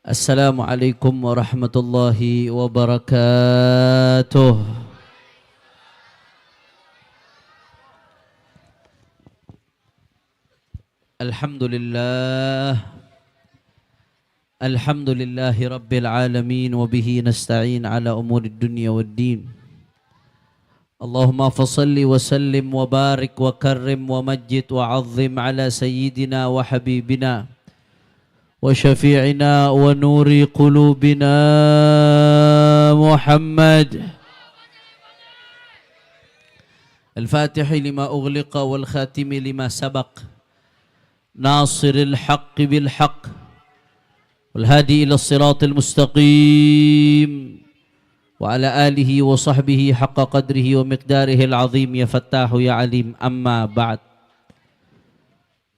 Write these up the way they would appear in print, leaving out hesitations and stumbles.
Assalamualaikum warahmatullahi wabarakatuh. Alhamdulillahi rabbil alamin wa bihi nasta'in ala umuri dunya waddin. Allahumma fasalli wa sallim wa barik wa karrim wa majjid wa azzim ala sayyidina wa habibina wa syafi'ina wa nuri qulubina Muhammad al-fatihi lima ughliqa wal khatimi lima sabaq nasiril haqqi bil haqq wal hadi ila siratil mustaqim wa ala alihi wa sahbihi haqqa qadrihi wa miqdarihi al-azim ya fattahu ya alim amma ba'd.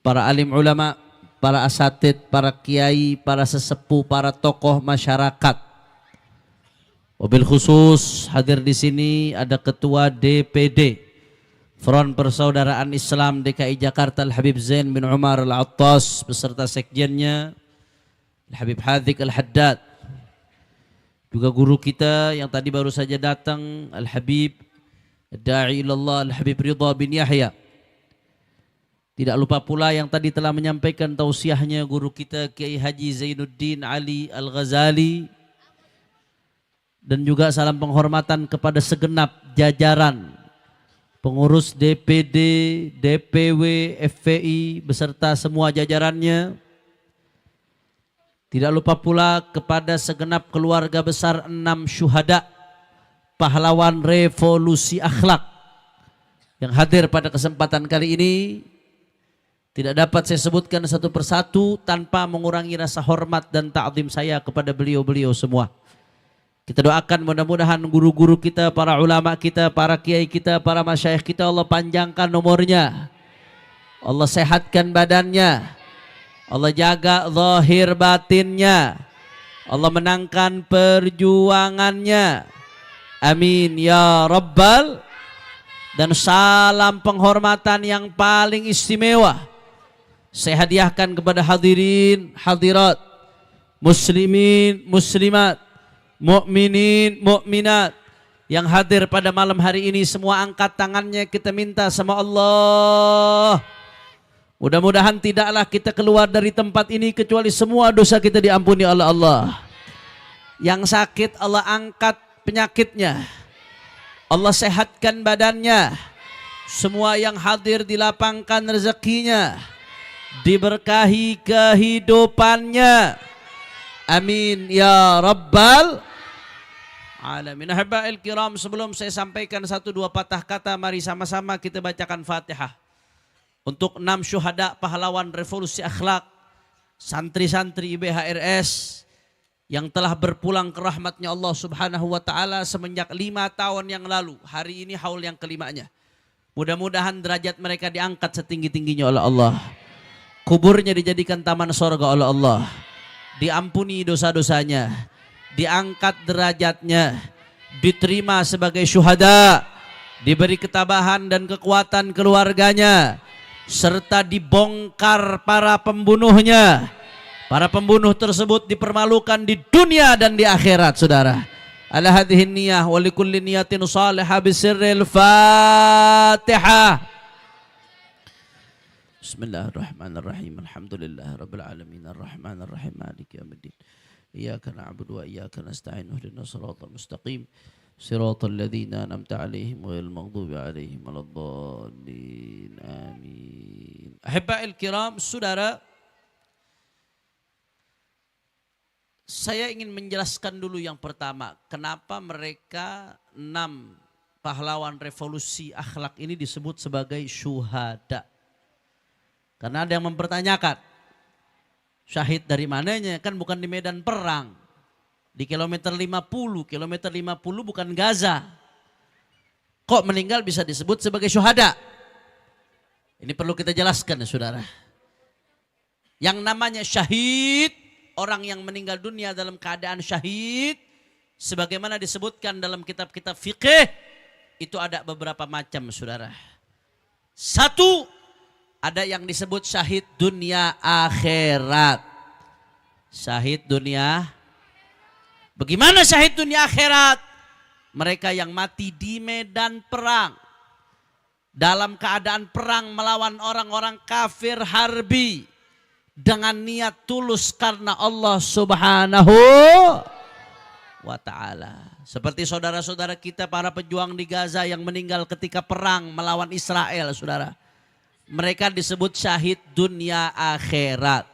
Para alim ulama, para asatid, para kiai, para sesepuh, para tokoh masyarakat. Wabil khusus hadir di sini ada Ketua DPD Front Persaudaraan Islam DKI Jakarta Al-Habib Zain bin Umar Al-Attas beserta sekjennya Al-Habib Hadzik Al-Haddad. Juga guru kita yang tadi baru saja datang Al-Habib Da'i ilallah Al-Habib Ridha bin Yahya. Tidak lupa pula yang tadi telah menyampaikan tausiahnya guru kita Kiai Haji Zainuddin Ali Al-Ghazali. Dan juga salam penghormatan kepada segenap jajaran pengurus DPD, DPW, FPI beserta semua jajarannya. Tidak lupa pula kepada segenap keluarga besar 6 syuhada pahlawan revolusi akhlak yang hadir pada kesempatan kali ini. Tidak dapat saya sebutkan satu persatu tanpa mengurangi rasa hormat dan ta'zim saya kepada beliau-beliau semua. Kita doakan mudah-mudahan guru-guru kita, para ulama kita, para kiai kita, para masyayikh kita Allah panjangkan umurnya, Allah sehatkan badannya, Allah jaga zahir batinnya, Allah menangkan perjuangannya. Amin ya rabbal. Dan salam penghormatan yang paling istimewa saya hadiahkan kepada hadirin, hadirat, muslimin, muslimat, mukminin, mukminat yang hadir pada malam hari ini. Semua angkat tangannya, kita minta sama Allah. Mudah-mudahan tidaklah kita keluar dari tempat ini kecuali semua dosa kita diampuni oleh Allah. Yang sakit Allah angkat penyakitnya, Allah sehatkan badannya. Semua yang hadir dilapangkan rezekinya, diberkahi kehidupannya. Amin ya rabbal alamin. Ahibba'il kiram, sebelum saya sampaikan satu dua patah kata, mari sama-sama kita bacakan Fatihah untuk 6 syuhada pahlawan revolusi akhlak, santri-santri IBHRS yang telah berpulang ke rahmatnya Allah subhanahu wa ta'ala semenjak 5 tahun yang lalu. Hari ini haul yang kelimanya. Mudah-mudahan derajat mereka diangkat setinggi-tingginya oleh Allah. Kuburnya dijadikan taman sorga oleh Allah. Diampuni dosa-dosanya, diangkat derajatnya, diterima sebagai syuhada, diberi ketabahan dan kekuatan keluarganya, serta dibongkar para pembunuhnya. Para pembunuh tersebut dipermalukan di dunia dan di akhirat, saudara. Ala hadhihi niyah wa likulli niyatin salihah bisirril Fatihah. Bismillahirrahmanirrahim. Alhamdulillah rabbil alamin arrahmanir rahim maliki yaumiddin. Iyyaka na'budu wa iyyaka nasta'in ihdinas siratal mustaqim siratal ladzina an'amta 'alaihim ghairil maghdubi 'alaihim waladdallin. Amin. Ahibba'il kiram, saudara, saya ingin menjelaskan dulu yang pertama, kenapa mereka 6 pahlawan revolusi akhlak ini disebut sebagai syuhada. Karena ada yang mempertanyakan, syahid dari mananya? Kan bukan di medan perang. Di kilometer 50, kilometer 50 bukan Gaza. Kok meninggal bisa disebut sebagai syuhada? Ini perlu kita jelaskan ya saudara. Yang namanya syahid, orang yang meninggal dunia dalam keadaan syahid, sebagaimana disebutkan dalam kitab-kitab fikih, itu ada beberapa macam saudara. Satu, ada yang disebut syahid dunia akhirat. Syahid dunia. Bagaimana syahid dunia akhirat? Mereka yang mati di medan perang. Dalam keadaan perang melawan orang-orang kafir harbi. Dengan niat tulus karena Allah Subhanahu wa ta'ala. Seperti saudara-saudara kita para pejuang di Gaza yang meninggal ketika perang melawan Israel, saudara. Mereka disebut syahid dunia akhirat.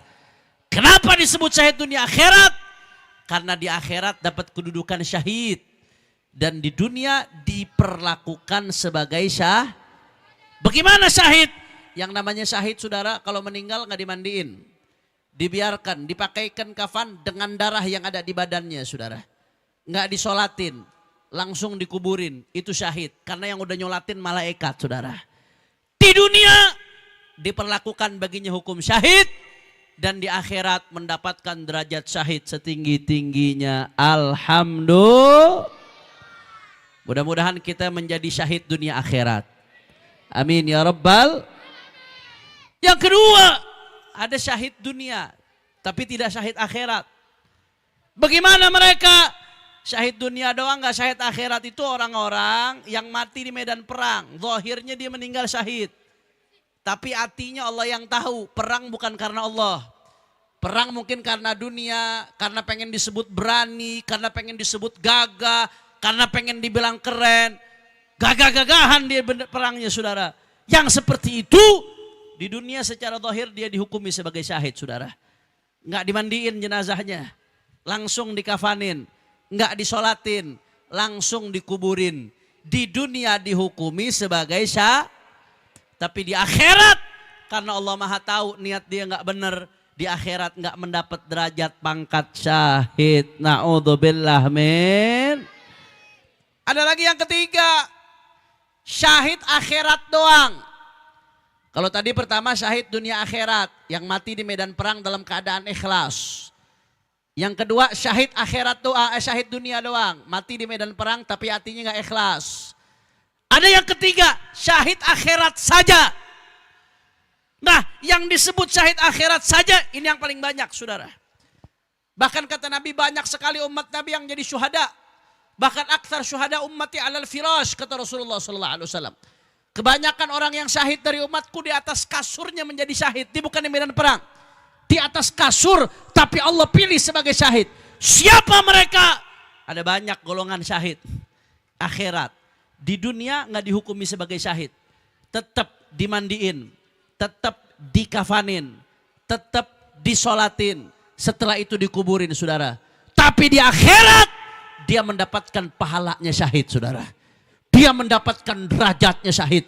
Kenapa disebut syahid dunia akhirat? Karena di akhirat dapat kedudukan syahid. Dan di dunia diperlakukan sebagai syahid. Bagaimana syahid? Yang namanya syahid, saudara, kalau meninggal nggak dimandiin. Dibiarkan, dipakaikan kafan dengan darah yang ada di badannya, saudara. Nggak disolatin, langsung dikuburin. Itu syahid. Karena yang udah nyolatin malaikat, saudara. Di dunia diperlakukan baginya hukum syahid. Dan di akhirat mendapatkan derajat syahid setinggi-tingginya. Alhamdulillah. Mudah-mudahan kita menjadi syahid dunia akhirat. Amin ya Rabbal. Yang kedua, ada syahid dunia, tapi tidak syahid akhirat. Bagaimana mereka? Syahid dunia doang, nggak syahid akhirat. Itu orang-orang yang mati di medan perang. Zahirnya dia meninggal syahid. Tapi hatinya Allah yang tahu. Perang bukan karena Allah. Perang mungkin karena dunia, karena pengen disebut berani, karena pengen disebut gagah, karena pengen dibilang keren. Gagah-gagahan dia perangnya, saudara. Yang seperti itu, di dunia secara zahir dia dihukumi sebagai syahid, saudara. Enggak dimandiin jenazahnya, langsung dikafanin, enggak disolatin, langsung dikuburin. Di dunia dihukumi sebagai syahid. Tapi di akhirat, karena Allah Maha tahu niat dia enggak benar, di akhirat enggak mendapat derajat pangkat syahid. Na'udzubillah min. Ada lagi yang ketiga, syahid akhirat doang. Kalau tadi pertama syahid dunia akhirat yang mati di medan perang dalam keadaan ikhlas. Yang kedua syahid akhirat doang, syahid dunia doang, mati di medan perang tapi hatinya nggak ikhlas. Ada yang ketiga syahid akhirat saja. Nah, yang disebut syahid akhirat saja ini yang paling banyak, saudara. Bahkan kata Nabi banyak sekali umat Nabi yang jadi syuhada. Bahkan aktsar syuhada ummati alal firash, kata Rasulullah sallallahu alaihi wasallam. Kebanyakan orang yang syahid dari umatku di atas kasurnya menjadi syahid. Dia bukan di medan perang. Di atas kasur, tapi Allah pilih sebagai syahid. Siapa mereka? Ada banyak golongan syahid. Akhirat. Di dunia nggak dihukumi sebagai syahid. Tetap dimandiin. Tetap dikafanin. Tetap disolatin. Setelah itu dikuburin, saudara. Tapi di akhirat, dia mendapatkan pahalanya syahid, saudara. Dia mendapatkan derajatnya syahid.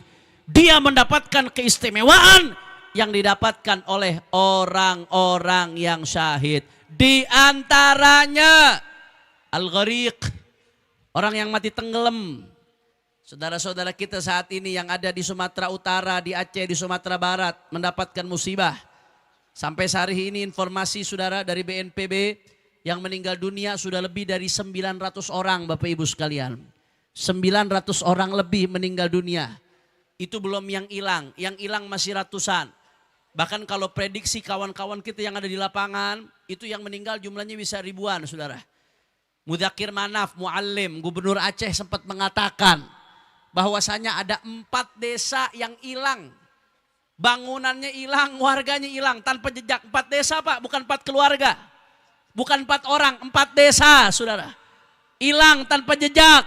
Dia mendapatkan keistimewaan yang didapatkan oleh orang-orang yang syahid. Di antaranya al-ghariq, orang yang mati tenggelam. Saudara-saudara kita saat ini yang ada di Sumatera Utara, di Aceh, di Sumatera Barat mendapatkan musibah. Sampai hari ini informasi, saudara, dari BNPB yang meninggal dunia sudah lebih dari 900 orang, Bapak Ibu sekalian. 900 orang lebih meninggal dunia. Itu belum yang hilang masih ratusan. Bahkan kalau prediksi kawan-kawan kita yang ada di lapangan, itu yang meninggal jumlahnya bisa ribuan, saudara. Mudzakkir Manaf, Muallim, Gubernur Aceh sempat mengatakan bahwasanya ada 4 desa yang hilang. Bangunannya hilang, warganya hilang tanpa jejak. 4 desa, Pak, bukan 4 keluarga. Bukan 4 orang, 4 desa, saudara. Hilang tanpa jejak.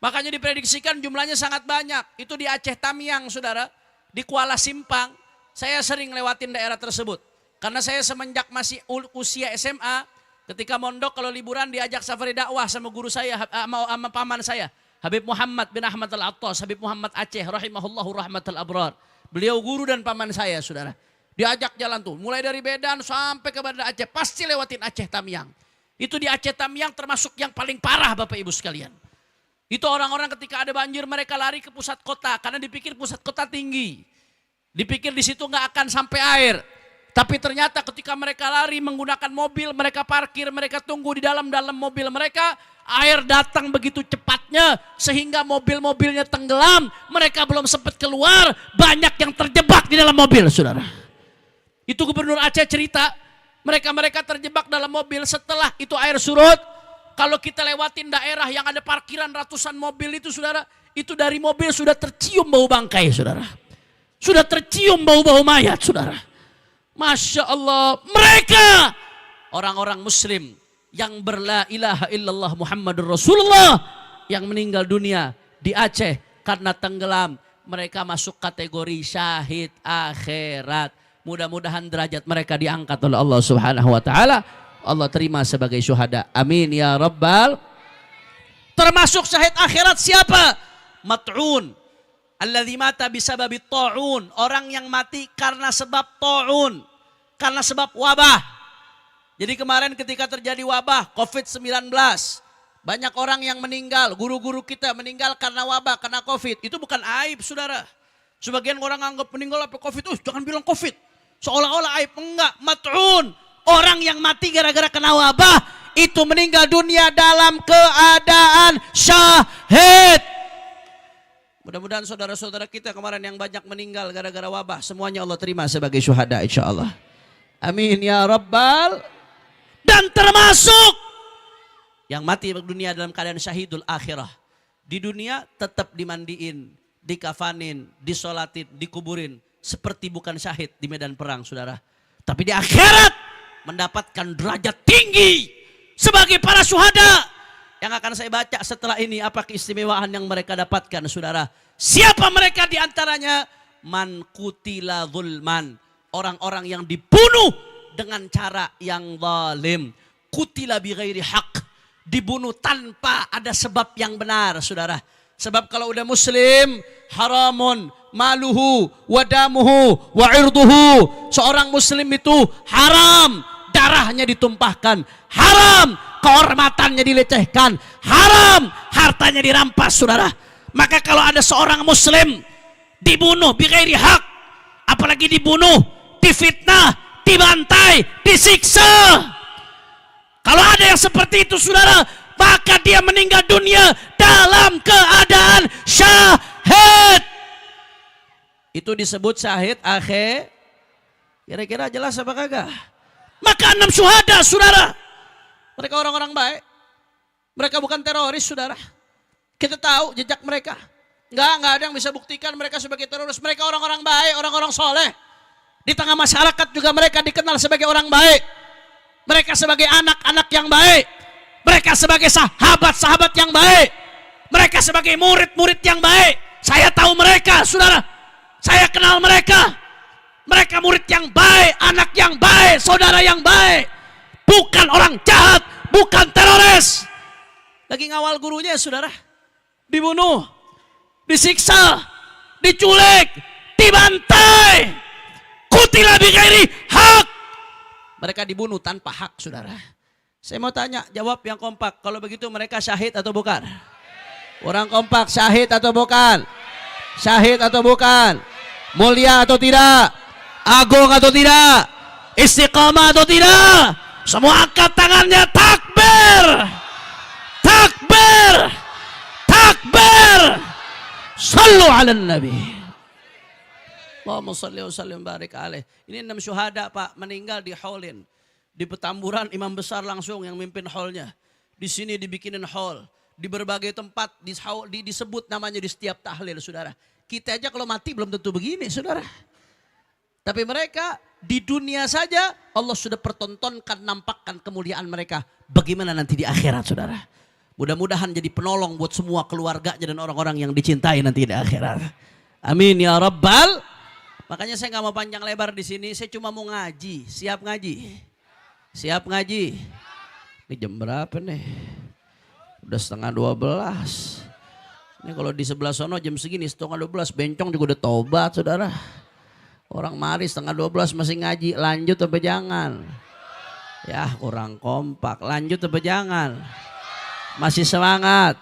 Makanya diprediksikan jumlahnya sangat banyak. Itu di Aceh Tamiang, saudara. Di Kuala Simpang. Saya sering lewatin daerah tersebut. Karena saya semenjak masih usia SMA. Ketika mondok kalau liburan diajak safari dakwah sama guru saya. Sama paman saya. Habib Muhammad bin Ahmad Al-Attas. Habib Muhammad Aceh rahimahullahu rahmatal abrar. Beliau guru dan paman saya, saudara. Diajak jalan tuh. Mulai dari Medan sampai ke Banda Aceh. Pasti lewatin Aceh Tamiang. Itu di Aceh Tamiang termasuk yang paling parah, Bapak Ibu sekalian. Itu orang-orang ketika ada banjir mereka lari ke pusat kota karena dipikir pusat kota tinggi. Dipikir di situ nggak akan sampai air. Tapi ternyata ketika mereka lari menggunakan mobil, mereka parkir, mereka tunggu di dalam mobil mereka, air datang begitu cepatnya sehingga mobil-mobilnya tenggelam, mereka belum sempat keluar, banyak yang terjebak di dalam mobil, saudara. Itu Gubernur Aceh cerita, Mereka terjebak dalam mobil, setelah itu air surut. Kalau kita lewatin daerah yang ada parkiran ratusan mobil itu saudara, itu dari mobil sudah tercium bau bangkai saudara. Sudah tercium bau-bau mayat saudara. Masya Allah, mereka orang-orang muslim yang berla ilaha illallah Muhammadur Rasulullah yang meninggal dunia di Aceh karena tenggelam. Mereka masuk kategori syahid akhirat. Mudah-mudahan derajat mereka diangkat oleh Allah Subhanahu wa taala. Allah terima sebagai syuhada. Amin ya rabbal. Termasuk syahid akhirat siapa? Mat'un. Alladzi mata bisababi ta'un. Orang yang mati karena sebab ta'un. Karena sebab wabah. Jadi kemarin ketika terjadi wabah COVID-19. Banyak orang yang meninggal. Guru-guru kita meninggal karena wabah, karena COVID. Itu bukan aib saudara. Sebagian orang anggap meninggal apa COVID. Jangan bilang COVID. Seolah-olah aib. Enggak. Mat'un. Orang yang mati gara-gara kena wabah. Itu meninggal dunia dalam keadaan syahid. Mudah-mudahan saudara-saudara kita kemarin yang banyak meninggal gara-gara wabah. Semuanya Allah terima sebagai syuhada insyaAllah. Amin ya rabbal. Dan termasuk yang mati di dunia dalam keadaan syahidul akhirah. Di dunia tetap dimandiin, dikafanin, disolatin, dikuburin. Seperti bukan syahid di medan perang saudara. Tapi di akhirat mendapatkan derajat tinggi sebagai para syuhada. Yang akan saya baca setelah ini apa keistimewaan yang mereka dapatkan saudara. Siapa mereka di antaranya? Man kutila zulman. Orang-orang yang dibunuh dengan cara yang zalim. Kutila bi ghairi haq. Dibunuh tanpa ada sebab yang benar saudara. Sebab kalau udah muslim haramun maluhu wadamuhu wa irduhu. Seorang muslim itu haram darahnya ditumpahkan, haram kehormatannya dilecehkan, haram hartanya dirampas saudara. Maka kalau ada seorang muslim dibunuh bi ghairi haq, apalagi dibunuh, difitnah, dibantai, disiksa. Kalau ada yang seperti itu saudara, maka dia meninggal dunia dalam keadaan syahid. Itu disebut syahid akhir. Kira-kira jelas apa kagak? Maka 6 syuhada saudara. Mereka orang-orang baik. Mereka bukan teroris saudara. Kita tahu jejak mereka. Enggak ada yang bisa buktikan mereka sebagai teroris. Mereka orang-orang baik, orang-orang soleh. Di tengah masyarakat juga mereka dikenal sebagai orang baik. Mereka sebagai anak-anak yang baik. Mereka sebagai sahabat-sahabat yang baik. Mereka sebagai murid-murid yang baik. Saya tahu mereka, saudara. Saya kenal mereka. Mereka murid yang baik, anak yang baik, saudara yang baik. Bukan orang jahat, bukan teroris. Lagi ngawal gurunya, saudara. Dibunuh, disiksa, diculik, dibantai. Kutila bi ghairi haq. Mereka dibunuh tanpa hak saudara. Saya mau tanya, jawab yang kompak. Kalau begitu mereka syahid atau bukan? Orang kompak, syahid atau bukan? Syahid atau bukan? Mulia atau tidak? Agung atau tidak? Istiqamah atau tidak? Semua angkat tangannya, takbir! Takbir! Takbir! Sallu ala nabi. Allahumma salli wa sallim barik alaih. Ini 6 syuhada Pak, meninggal di haulin. Di Petamburan imam besar langsung yang mimpin haulnya. Di sini dibikinin haul. Di berbagai tempat disebut namanya di setiap tahlil saudara. Kita aja kalau mati belum tentu begini saudara. Tapi mereka di dunia saja Allah sudah pertontonkan, nampakkan kemuliaan mereka. Bagaimana nanti di akhirat saudara. Mudah-mudahan jadi penolong buat semua keluarganya dan orang-orang yang dicintai nanti di akhirat. Amin ya rabbal. Makanya saya nggak mau panjang lebar di sini. Saya cuma mau ngaji. Siap ngaji? Siap ngaji? Ini jam berapa nih? Udah 11:30. Ini kalau di sebelah sono jam segini 11:30. Bencong juga udah tobat saudara. Orang mari 11:30 masih ngaji. Lanjut apa jangan? Ya kurang kompak. Lanjut apa jangan? Masih semangat?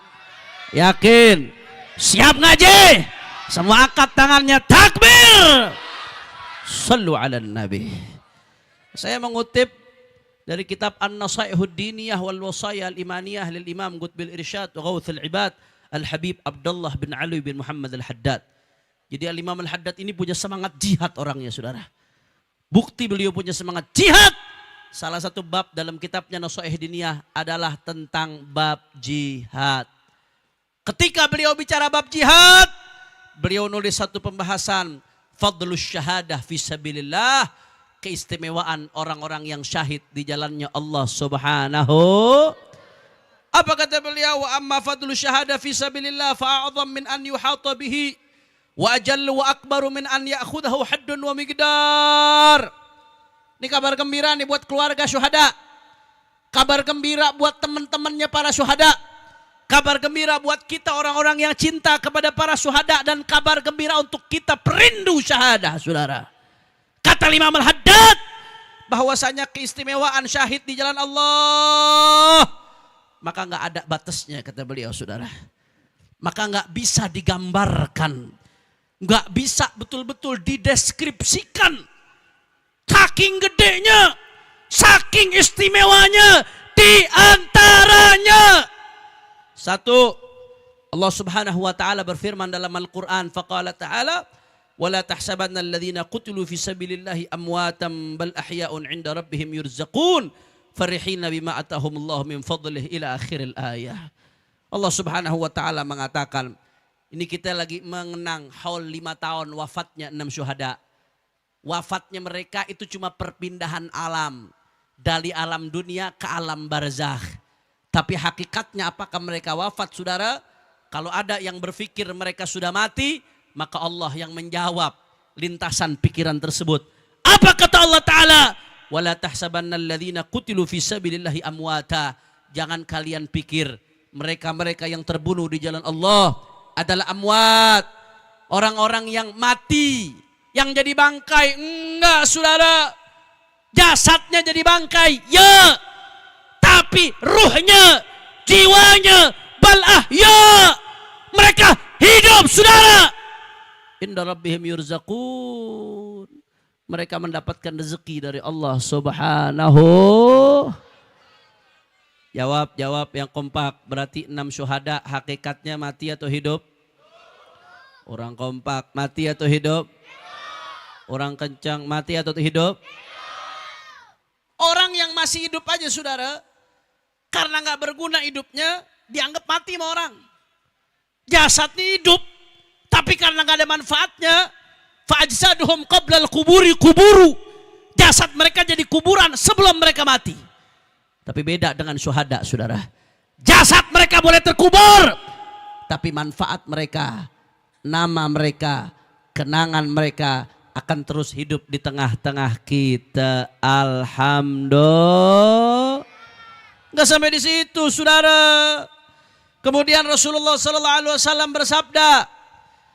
Yakin? Siap ngaji? Semua angkat tangannya, takbir. Sallu ala nabi. Saya mengutip dari kitab An-Nasaihud Diniyah wal Wasaya al-Imaniyah lil Imam Qutbil Irsyad wa Ghawthul Ibad Al-Habib Abdullah bin Ali bin Muhammad Al-Haddad. Jadi Al-Imam Al-Haddad ini punya semangat jihad orangnya saudara. Bukti beliau punya semangat jihad. salah satu bab dalam kitabnya Nasha'ih Diniyah adalah tentang bab jihad. Ketika beliau bicara bab jihad, beliau nulis satu pembahasan fadlus syahadah fisabilillah, keistimewaan orang-orang yang syahid di jalannya Allah Subhanahu. Apa kata beliau? Wa amma fadlus syahadah fisabilillah fa'a'zam min an yuhata bihi wa ajallu wa akbaru min an ya'khudahu haddun wa miqdar. Ini kabar gembira nih buat keluarga syuhada. Kabar gembira buat teman-temannya para syuhada. Kabar gembira buat kita orang-orang yang cinta kepada para syuhada. Dan kabar gembira untuk kita perindu syahadah, saudara. Kata Imam Al-Haddad, bahwasanya keistimewaan syahid di jalan Allah, maka nggak ada batasnya, kata beliau, saudara. Maka nggak bisa digambarkan. Nggak bisa betul-betul dideskripsikan. Saking gedenya, saking istimewanya, di antaranya. Satu, Allah Subhanahu wa taala berfirman dalam Al-Qur'an, faqala ta'ala, "Wala tahsabanna alladhina qutilu fi sabilillahi amwatan bal ahya'un 'inda rabbihim yurzaqun, farihina bima atahumullahu min fadlihi ila akhiril ayah." Allah Subhanahu wa taala mengatakan, ini kita lagi mengenang haul 5 tahun wafatnya 6 syuhada. Wafatnya mereka itu cuma perpindahan alam. Dari alam dunia ke alam barzakh. Tapi hakikatnya apakah mereka wafat, saudara? Kalau ada yang berpikir mereka sudah mati, maka Allah yang menjawab lintasan pikiran tersebut. Apa kata Allah Ta'ala? Wala tahsabanna alladhina qutilu fi sabilillahi amwata. Jangan kalian pikir mereka-mereka yang terbunuh di jalan Allah adalah amwat. Orang-orang yang mati, yang jadi bangkai. Enggak, saudara. Jasadnya jadi bangkai, ya. Tapi ruhnya, jiwanya, bal ahya. Mereka hidup, saudara. Inda rabbihim yurzaqun. Mereka mendapatkan rezeki dari Allah Subhanahu. Jawab yang kompak. Berarti 6 syuhada hakikatnya mati atau hidup? Orang kompak, mati atau hidup? Orang kencang, mati atau hidup? Orang yang masih hidup aja, saudara, karena nggak berguna hidupnya, dianggap mati sama orang. Jasadnya hidup, tapi karena nggak ada manfaatnya, fa'ajsaduhum qablal kuburi kuburu. Jasad mereka jadi kuburan sebelum mereka mati. Tapi beda dengan syuhada, saudara. Jasad mereka boleh terkubur, tapi manfaat mereka, nama mereka, kenangan mereka akan terus hidup di tengah-tengah kita. Alhamdulillah. Nggak sampai di situ, saudara. Kemudian Rasulullah sallallahu alaihi wasallam bersabda,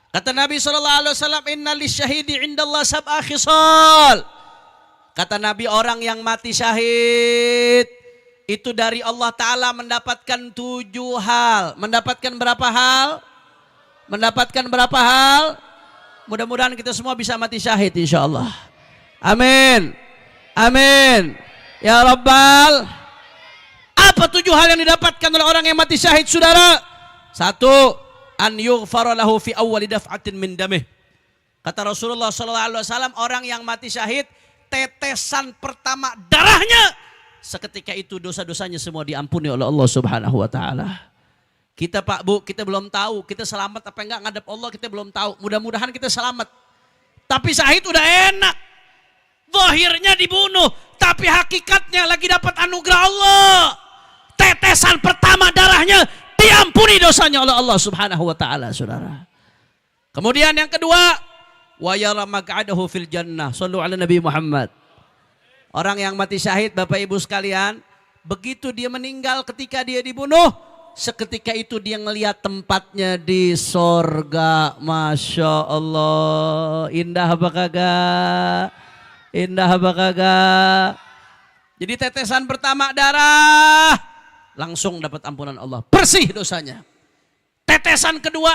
kata Nabi sallallahu alaihi wasallam, "Inna lisyahidi 'indallah sab'a khisal." Kata Nabi, orang yang mati syahid itu dari Allah Ta'ala mendapatkan 7 hal. Mendapatkan berapa hal? Mendapatkan berapa hal? Mudah-mudahan kita semua bisa mati syahid, insya Allah. Amin. Amin. Ya Rabbal. Apa 7 hal yang didapatkan oleh orang yang mati syahid, saudara? 1, an yughfara lahu fi awwali daf'atin min damih. Kata Rasulullah SAW, orang yang mati syahid, tetesan pertama darahnya, seketika itu dosa-dosanya semua diampuni oleh Allah Subhanahu wa taala. Kita Pak Bu, kita belum tahu kita selamat apa enggak ngadep Allah, kita belum tahu. Mudah-mudahan kita selamat. Tapi syahid udah enak. Zahirnya dibunuh, tapi hakikatnya lagi dapat anugerah Allah. Tetesan pertama darahnya diampuni dosanya oleh Allah Subhanahu wa taala, saudara. Kemudian yang kedua, wa yara maq'adahu fil jannah. Shallu ala Nabi Muhammad. Orang yang mati syahid, Bapak Ibu sekalian, begitu dia meninggal ketika dia dibunuh, seketika itu dia ngelihat tempatnya di sorga. Masya Allah. Indah apa kagak? Indah apa kagak? Jadi tetesan pertama darah, langsung dapat ampunan Allah. Bersih dosanya. Tetesan kedua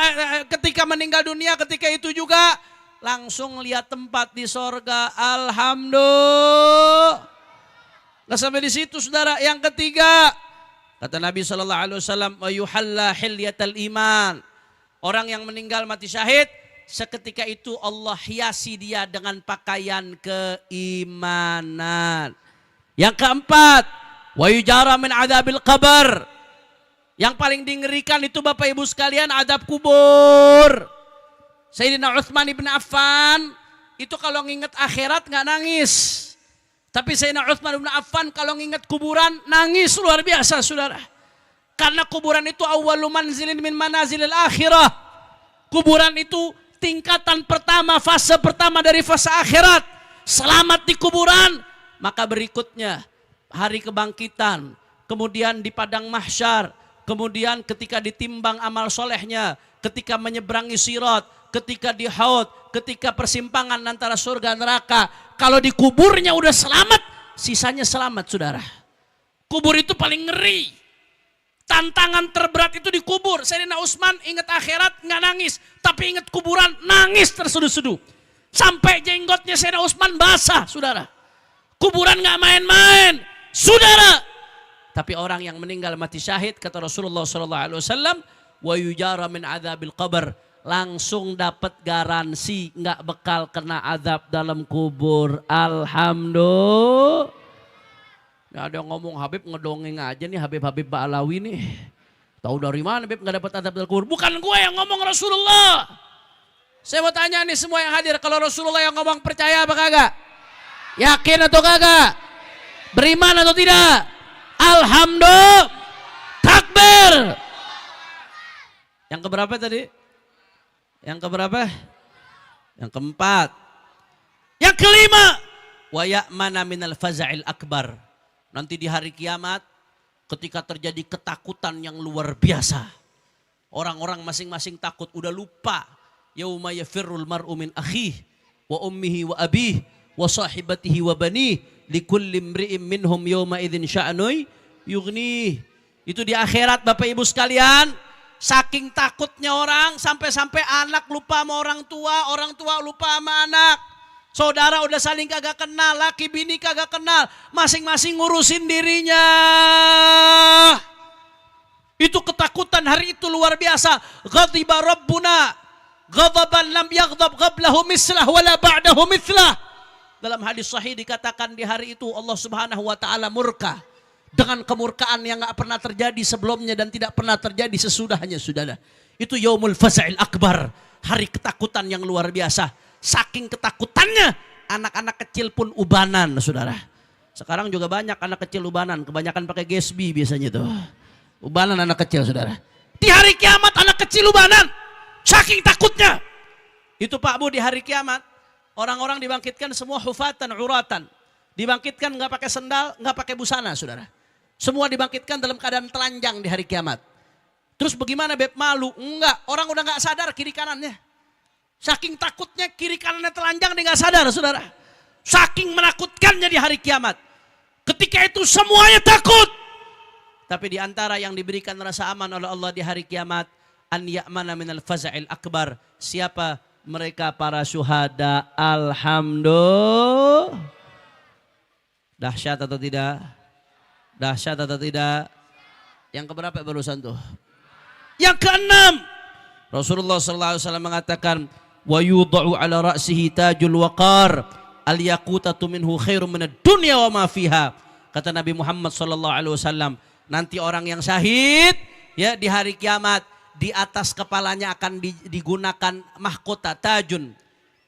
ketika meninggal dunia, ketika itu juga langsung lihat tempat di sorga. Alhamdulillah. Nggak sampai di situ, saudara. Yang ketiga, kata Nabi SAW, "Yuhalla hilyatal iman." Orang yang meninggal mati syahid, seketika itu Allah hiasi dia dengan pakaian keimanan. Yang keempat, wa yujara min adzabil qabr. Yang paling dingerikan itu Bapak Ibu sekalian adab kubur. Sayyidina Utsman ibn Affan itu kalau nginget akhirat nggak nangis. Tapi Sayyidina Utsman ibn Affan kalau nginget kuburan nangis luar biasa saudara. Karena kuburan itu awwalu manzilin min manazilil akhirah. Kuburan itu tingkatan pertama, fase pertama dari fase akhirat. Selamat di kuburan, maka berikutnya hari kebangkitan, kemudian di padang mahsyar, kemudian ketika ditimbang amal solehnya, ketika menyeberangi sirat, ketika di haud, ketika persimpangan antara surga dan neraka. Kalau di kuburnya udah selamat, sisanya selamat saudara. Kubur itu paling ngeri. Tantangan terberat itu di kubur. Sayyidina Utsman ingat akhirat nggak nangis, tapi ingat kuburan nangis terseduh-seduh. Sampai jenggotnya Sayyidina Utsman basah, saudara. Kuburan nggak main-main, saudara. Tapi orang yang meninggal mati syahid, kata Rasulullah SAW, wa yujara min adzabil qabr, langsung dapat garansi nggak bekal kena azab dalam kubur. Alhamdulillah. Nggak ada yang ngomong Habib ngedongeng aja nih, Habib-Habib Ba'alawi nih. Tahu dari mana Habib nggak dapat azab dalam kubur? Bukan gue yang ngomong, Rasulullah. Saya mau tanya nih semua yang hadir, kalau Rasulullah yang ngomong percaya apa kagak? Yakin atau kagak? Beriman atau tidak? Alhamdulillah. Takbir. Yang keberapa tadi? Yang keberapa? Yang keempat. Yang kelima, wa ya'mana minal faza'il akbar. Nanti di hari kiamat ketika terjadi ketakutan yang luar biasa. Orang-orang masing-masing takut, udah lupa. Yauma yafirrul mar'u min akhih wa ummihi wa abih wa sahibatihi wa banih likulli imri'im minhum yauma idzin sya'nuy yughnih. Itu di akhirat Bapak Ibu sekalian. Saking takutnya orang sampai-sampai anak lupa sama orang tua lupa sama anak. Saudara udah saling kagak kenal, laki bini kagak kenal, masing-masing ngurusin dirinya. Itu ketakutan hari itu luar biasa. Ghadiba Rabbuna ghadaban lam yaghdab qablahu mislah wala ba'dahu mislah. Dalam hadis sahih dikatakan di hari itu Allah Subhanahu wa taala murka dengan kemurkaan yang enggak pernah terjadi sebelumnya dan tidak pernah terjadi sesudahnya, saudara. Itu yaumul faza'il akbar, hari ketakutan yang luar biasa. Saking ketakutannya, anak-anak kecil pun ubanan, saudara. Sekarang juga banyak anak kecil ubanan, kebanyakan pakai gesbi biasanya tuh. Ubanan anak kecil, saudara. Di hari kiamat anak kecil ubanan, saking takutnya. Itu Pak Bu, di hari kiamat, orang-orang dibangkitkan semua hufatan, uratan. Dibangkitkan nggak pakai sendal, nggak pakai busana, saudara. Semua dibangkitkan dalam keadaan telanjang di hari kiamat. Terus bagaimana Beb, malu? Enggak, orang udah nggak sadar kiri kanannya. Saking takutnya kiri kanannya telanjang dia nggak sadar, saudara. Saking menakutkannya di hari kiamat. Ketika itu semuanya takut. Tapi di antara yang diberikan rasa aman oleh Allah di hari kiamat, an ya'mana minal faza'il akbar. Siapa mereka? Para syuhada. Alhamdulillah. Dahsyat atau tidak? Dahsyat atau tidak? Yang keberapa barusan tuh? Yang keenam. Rasulullah SAW mengatakan, wa yudha'u ala ra'sihi tajul waqar al-yaqutatu minhu khairum minad dunya wa ma fiha. Kata Nabi Muhammad SAW, nanti orang yang syahid ya di hari kiamat, di atas kepalanya akan digunakan mahkota tajun.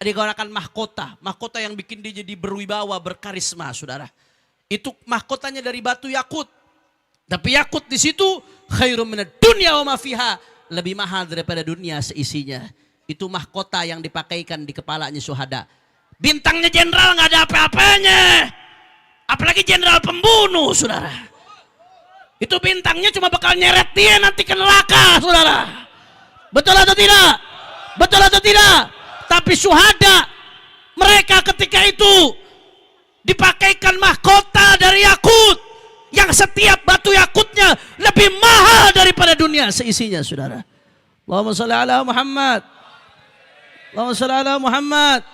Digunakan mahkota yang bikin dia jadi berwibawa, berkarisma, saudara. Itu mahkotanya dari batu yakut. Tapi yakut di situ khairum minad dunya wa ma fiha, lebih mahal daripada dunia seisinya. Itu mahkota yang dipakaikan di kepalanya syuhada. Bintangnya jenderal nggak ada apa-apanya. Apalagi jenderal pembunuh, saudara. Itu bintangnya cuma bakal nyeret dia nanti ke neraka, saudara. Betul atau tidak? Betul atau tidak? Tapi syuhada, mereka ketika itu dipakaikan mahkota dari yakut. Yang setiap batu yakutnya lebih mahal daripada dunia seisinya, saudara. Allahumma sholli ala Muhammad. Allahumma sholli ala Muhammad.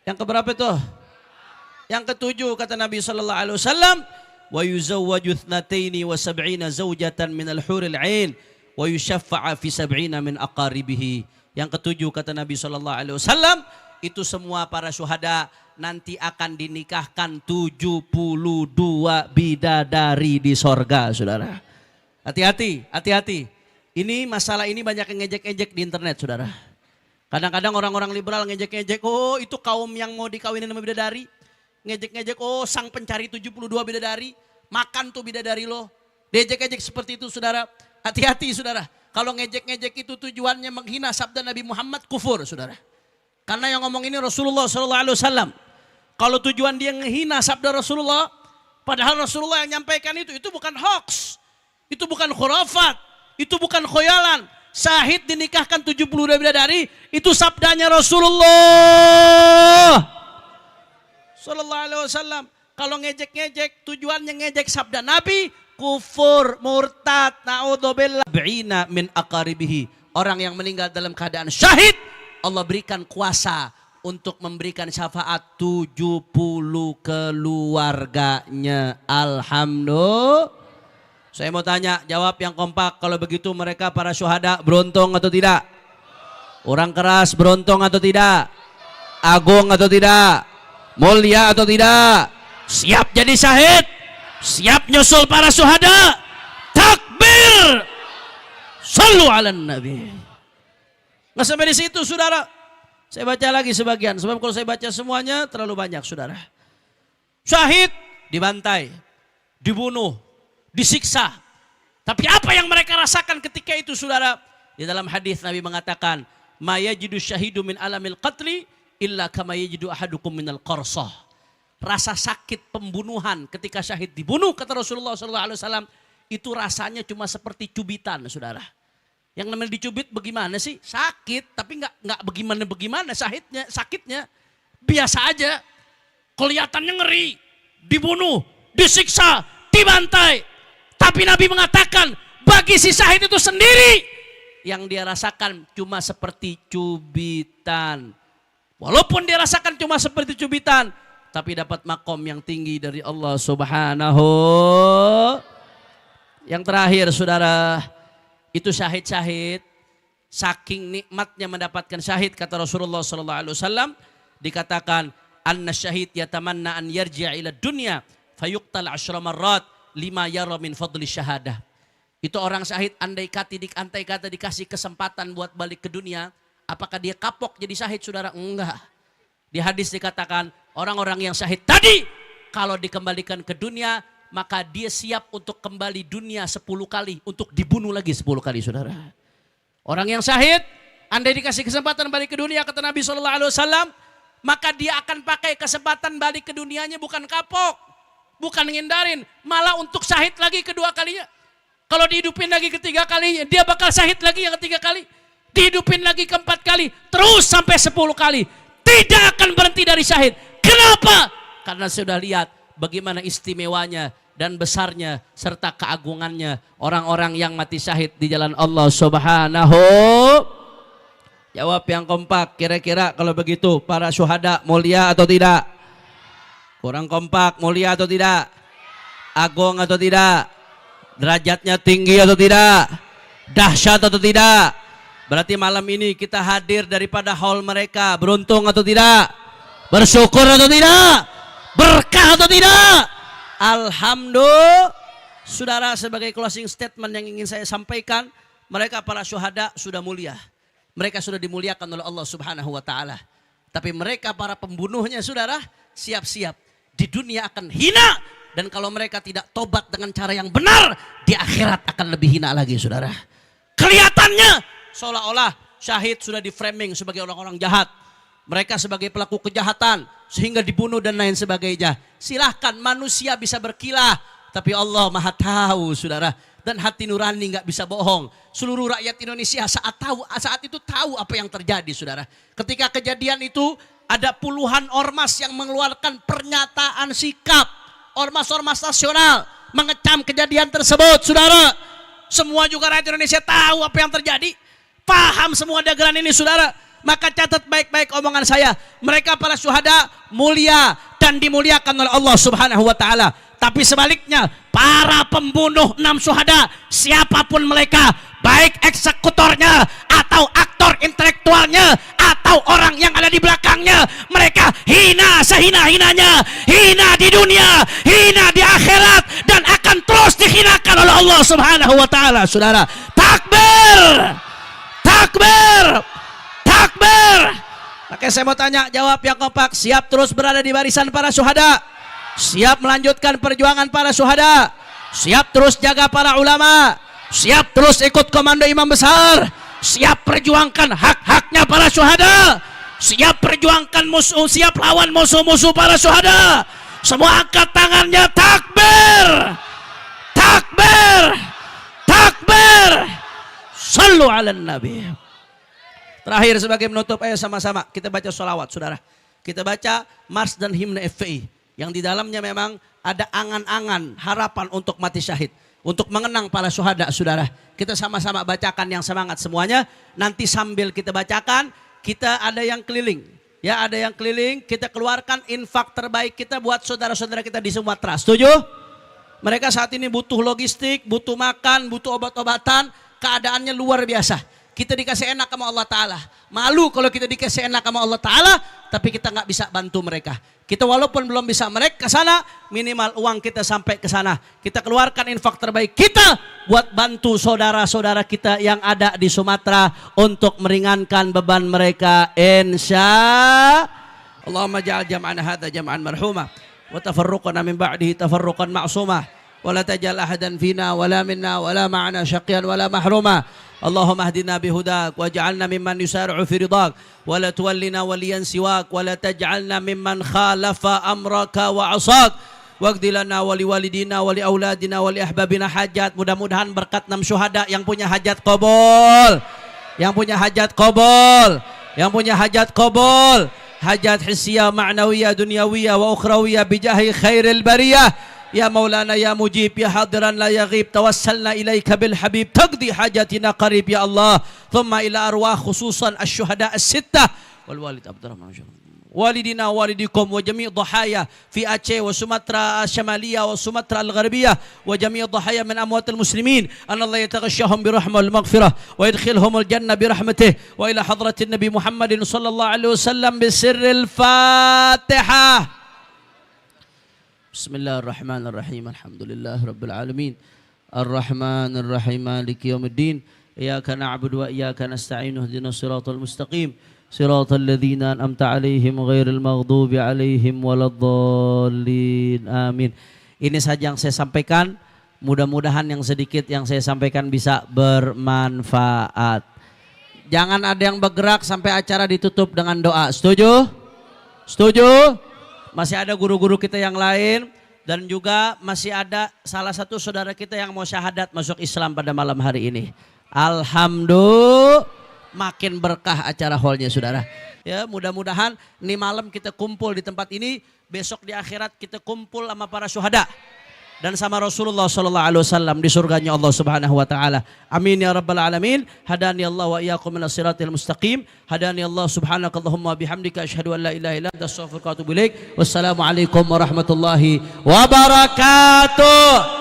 Yang keberapa itu? Yang ketujuh kata Nabi sallallahu alaihi wasallam, wa yuzawwaju ithnataini wa sab'ina zawjatan minal huril 'ain wa yushaffa'a fi sab'ina min aqaribihi. Yang ketujuh kata Nabi sallallahu alaihi wasallam, itu semua para syuhada nanti akan dinikahkan 72 bidadari di sorga, saudara. Hati-hati, hati-hati. Ini masalah ini banyak yang ngejek-ngejek di internet, saudara. Kadang-kadang orang-orang liberal ngejek-ngejek, oh itu kaum yang mau dikawinin sama bidadari. Ngejek-ngejek, oh sang pencari 72 bidadari, makan tuh bidadari lo. Ngejek-ngejek seperti itu, saudara. Hati-hati, saudara. Kalau ngejek-ngejek itu tujuannya menghina sabda Nabi Muhammad, kufur, saudara. Karena yang ngomong ini Rasulullah SAW. Kalau tujuan dia menghina sabda Rasulullah, padahal Rasulullah yang nyampaikan itu bukan hoax. Itu bukan khurafat. Itu bukan khoyalan. Syahid dinikahkan 72 bidadari, itu sabdanya Rasulullah sallallahu alaihi wasallam. Kalau ngejek-ngejek, tujuannya ngejek sabda Nabi, kufur, murtad, naudzubillah, ba'ina min aqaribihi. Orang yang meninggal dalam keadaan syahid, Allah berikan kuasa untuk memberikan syafaat 70 keluarganya. Alhamdulillah. Saya mau tanya, jawab yang kompak. Kalau begitu mereka para syuhada beruntung atau tidak? Orang keras beruntung atau tidak? Agung atau tidak? Mulia atau tidak? Siap jadi syahid? Siap nyusul para syuhada? Takbir! Sallu ala nabi. Nggak sampai di situ, saudara. Saya baca lagi sebagian. Sebab kalau saya baca semuanya terlalu banyak, saudara. Syahid dibantai, dibunuh, disiksa. Tapi apa yang mereka rasakan ketika itu, saudara? Di dalam hadis Nabi mengatakan, ma yajidu syahidu min alamil qatli illa kama yajidu ahadukum minal qarsah. Rasa sakit pembunuhan ketika syahid dibunuh, kata Rasulullah SAW, itu rasanya cuma seperti cubitan, saudara. Yang namanya dicubit bagaimana sih? Sakit, tapi nggak bagaimana sakitnya biasa aja. Kelihatannya ngeri, dibunuh, disiksa, dibantai. Tapi Nabi mengatakan, bagi si syahid itu sendiri, yang dia rasakan cuma seperti cubitan. Walaupun dia rasakan cuma seperti cubitan, tapi dapat makom yang tinggi dari Allah Subhanahu. Yang terakhir, saudara, itu syahid-syahid, saking nikmatnya mendapatkan syahid, kata Rasulullah SAW, dikatakan, anna syahid yatamanna an yarji'a ila dunya fayuqtal 10 marrat lima yara min fadli syahadah. Itu orang syahid andai kata dikasih kesempatan buat balik ke dunia, apakah dia kapok jadi syahid, saudara? Enggak. Di hadis dikatakan orang-orang yang syahid tadi kalau dikembalikan ke dunia maka dia siap untuk kembali dunia 10 kali, untuk dibunuh lagi 10 kali, saudara. Orang yang syahid andai dikasih kesempatan balik ke dunia, kata Nabi SAW, maka dia akan pakai kesempatan balik ke dunianya bukan kapok, bukan ngindarin, malah untuk syahid lagi kedua kalinya. Kalau dihidupin lagi ketiga kalinya, dia bakal syahid lagi yang ketiga kali. Dihidupin lagi keempat kali, terus sampai 10 kali. Tidak akan berhenti dari syahid. Kenapa? Karena sudah lihat bagaimana istimewanya dan besarnya serta keagungannya orang-orang yang mati syahid di jalan Allah Subhanahu. Jawab yang kompak, kira-kira kalau begitu para syuhada mulia atau tidak? Kurang kompak, mulia atau tidak? Agung atau tidak? Derajatnya tinggi atau tidak? Dahsyat atau tidak? Berarti malam ini kita hadir daripada haul mereka. Beruntung atau tidak? Bersyukur atau tidak? Berkah atau tidak? Alhamdulillah. Saudara, sebagai closing statement yang ingin saya sampaikan, mereka para syuhada sudah mulia. Mereka sudah dimuliakan oleh Allah Subhanahu wa taala. Tapi mereka para pembunuhnya, saudara, siap-siap di dunia akan hina, dan kalau mereka tidak tobat dengan cara yang benar, di akhirat akan lebih hina lagi, saudara. Kelihatannya seolah-olah syahid sudah di framing sebagai orang-orang jahat. Mereka sebagai pelaku kejahatan sehingga dibunuh dan lain sebagainya. Silahkan, manusia bisa berkilah, tapi Allah maha tahu, saudara. Dan hati nurani nggak bisa bohong. Seluruh rakyat Indonesia saat itu tahu apa yang terjadi, saudara. Ketika kejadian itu ada puluhan ormas yang mengeluarkan pernyataan sikap. Ormas-ormas nasional mengecam kejadian tersebut, saudara. Semua juga rakyat Indonesia tahu apa yang terjadi. Paham semua dagelan ini, saudara. Maka catat baik-baik omongan saya. Mereka para syuhada mulia dan dimuliakan oleh Allah Subhanahu wa taala. Tapi sebaliknya, para pembunuh 6 syuhada, siapapun mereka, baik eksekutornya atau aktor intelektualnya atau orang yang ada di belakangnya, mereka hina sehina-hinanya, hina di dunia, hina di akhirat, dan akan terus dihinakan oleh Allah Subhanahu wa taala. Saudara, takbir, takbir, takbir. Oke, saya mau tanya, jawab yang kompak. Siap terus berada di barisan para syuhada? Siap melanjutkan perjuangan para syuhada? Siap terus jaga para ulama? Siap terus ikut komando imam besar? Siap perjuangkan hak-haknya para syuhada? Siap perjuangkan musuh, siap lawan musuh-musuh para syuhada? Semua angkat tangannya, takbir, takbir, takbir. Sallu ala nabi. Terakhir sebagai menutup, ayo sama-sama kita baca sholawat, saudara. Kita baca mars dan himne FPI yang di dalamnya memang ada angan-angan harapan untuk mati syahid, untuk mengenang para syuhada, saudara. Kita sama-sama bacakan yang semangat semuanya. Nanti sambil kita bacakan, kita ada yang keliling. Ya, ada yang keliling, kita keluarkan infak terbaik kita buat saudara-saudara kita di Sumatera. Setuju? Mereka saat ini butuh logistik, butuh makan, butuh obat-obatan, keadaannya luar biasa. Kita dikasih enak sama Allah Ta'ala. Malu kalau kita dikasih enak sama Allah Ta'ala, tapi kita nggak bisa bantu mereka. Kita walaupun belum bisa mereka ke sana, minimal uang kita sampai ke sana. Kita keluarkan infak terbaik kita buat bantu saudara-saudara kita yang ada di Sumatera untuk meringankan beban mereka. Insya Allahumma ja'al jam'ana hadha jam'an marhumah wa tafarruqana min ba'dihi tafarruqan ma'sumah wa la tajal ahadan fina wa la minna wa la ma'ana syaqiyan wa la mahrumah. اللهم اهدنا بهداك واجعلنا ممن يسارع في رضاك ولا تولنا وليا سواك ولا تجعلنا ممن خالف أمرك وعصاك واقض لنا ولوالدينا ولأولادنا ولأحبابنا حاجات. Mudah-mudahan berkat 6 syuhada yang punya hajat qabul, yang punya hajat qabul, yang punya hajat qabul, hajat hissiyah, ma'nawiyah, dunyawiyah wa ukhrawiyah bijahi khairil bariyah. Ya Maulana ya Mujib ya hadiran la yaghib, tawassalna ilaika bil habib taqdi hajatina qarib ya Allah. Thumma ila arwah khususan asy-syuhada as-sittah wal walid Abdurrahman walidina walidikum wa jami' dhahaya fi Aceh wa Sumatra Syamaliyah wa Sumatra al-Gharbiyah wa jami' dhahaya min amwatil muslimin. Anallahu yataghashshahum bi rahmah wal maghfirah wa yadkhilhum al jannah bi rahmatih wa ila hadratin nabi Muhammadin sallallahu alaihi wasallam bi sirril Fatihah. Bismillahirrahmanirrahim. Alhamdulillah rabbil alamin. Ar-Rahmanir-Rahim. Maliki yaumiddin. Iyyaka na'budu wa iyyaka nasta'in. Ihdinas siratal mustaqim. Siratal ladzina an'amta 'alaihim ghairil maghdubi 'alaihim waladdallin. Amin. Ini saja yang saya sampaikan. Mudah-mudahan yang sedikit yang saya sampaikan bisa bermanfaat. Jangan ada yang bergerak sampai acara ditutup dengan doa. Setuju? Setuju? Masih ada guru-guru kita yang lain dan juga masih ada salah satu saudara kita yang mau syahadat masuk Islam pada malam hari ini. Alhamdulillah, makin berkah acara hallnya, saudara. Ya, mudah-mudahan ini malam kita kumpul di tempat ini, besok di akhirat kita kumpul sama para syuhada dan sama Rasulullah sallallahu alaihi wasallam di surganya Allah Subhanahu wa taala. Amin ya rabbal alamin. Hadani Allah wa iyyakum minas siratil mustaqim. Hadani Allah subhanakallahumma bihamdika asyhadu an la ilaha illa anta astaghfiruka wa atubu ilaik. Wassalamu alaikum warahmatullahi wabarakatuh.